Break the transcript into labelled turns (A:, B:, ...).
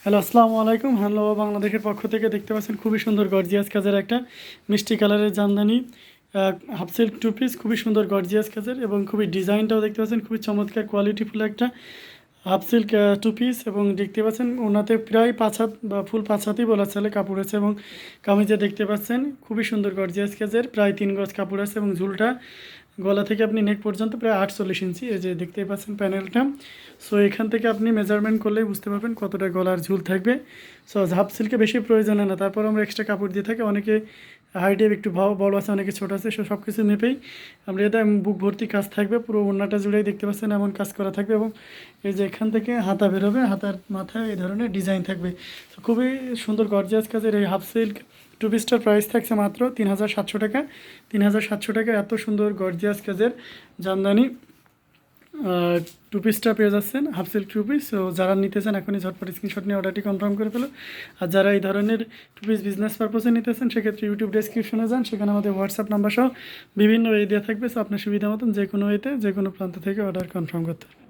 A: Hello, আসসালামু আলাইকুম। Handloom of বাংলাদেশের পক্ষ থেকে দেখতে পাচ্ছেন খুবই সুন্দর গর্জিয়াস কাজের একটা মিষ্টি কালারের jamdani half silk two piece, খুবই সুন্দর গর্জিয়াস কাজের এবং খুবই ডিজাইনটাও দেখতে পাচ্ছেন খুবই চমৎকার কোয়ালিটিফুল একটা হাফ সিল্ক টু পিস। এবং দেখতে পাচ্ছেন ওনাতে প্রায় 5 হাত বা ফুল 5 হাতই বলা চলে কাপড় আছে এবং কামিজে দেখতে পাচ্ছেন খুবই সুন্দর গর্জিয়াস কাজের প্রায় 3 গজ কাপড় আছে এবং ঝুলটা গলা থেকে আপনি নেক পর্যন্ত প্রায় 48 ইঞ্চি। এই যে দেখতেই পাচ্ছেন প্যানেলটা। সো এখান থেকে আপনি মেজারমেন্ট করলেই বুঝতে পারবেন কতটা গলার ঝুল থাকবে। সো হাফ সিল্কে বেশি প্রয়োজন হয় না, তারপর আমরা এক্সট্রা কাপড় দিয়ে থাকি। অনেকে হাইটে একটু বড় আছে, অনেকে ছোটো আছে, সব কিছু মেপেই আমরা এটা বুক ভর্তি কাজ থাকবে, পুরো ওড়নাটা জুড়েই দেখতে পাচ্ছেন এমন কাজ করা থাকবে। এবং এই যে এখান থেকে হাতা বেরোবে, হাতার মাথায় এই ধরনের ডিজাইন থাকবে। তো খুবই সুন্দর গর্জিয়াস কাজের এই হাফ সিল্ক টু পিসটার প্রাইস থাকছে মাত্র 3700 টাকা। 3700 টাকা এত সুন্দর গর্জিয়াস কাজের জামদানি টু পিসটা পেয়ে যাচ্ছেন, হাফ সিল্ক টু পিস। তো যারা নিতে চান এখনই ঝটপট স্ক্রিনশট নিয়ে অর্ডারটি কনফার্ম করে ফেলো। আর যারা এই ধরনের টু পিস বিজনেস পারপোসে নিতেছেন সেক্ষেত্রে ইউটিউব ডেসক্রিপশনে যান, সেখানে আমাদের হোয়াটসঅ্যাপ নাম্বার সহ বিভিন্ন ওয়ে দেওয়া থাকবে। সো আপনার সুবিধা মতন যে কোনো ওয়েতে যে কোনো প্রান্ত থেকে অর্ডার কনফার্ম করতে হবে।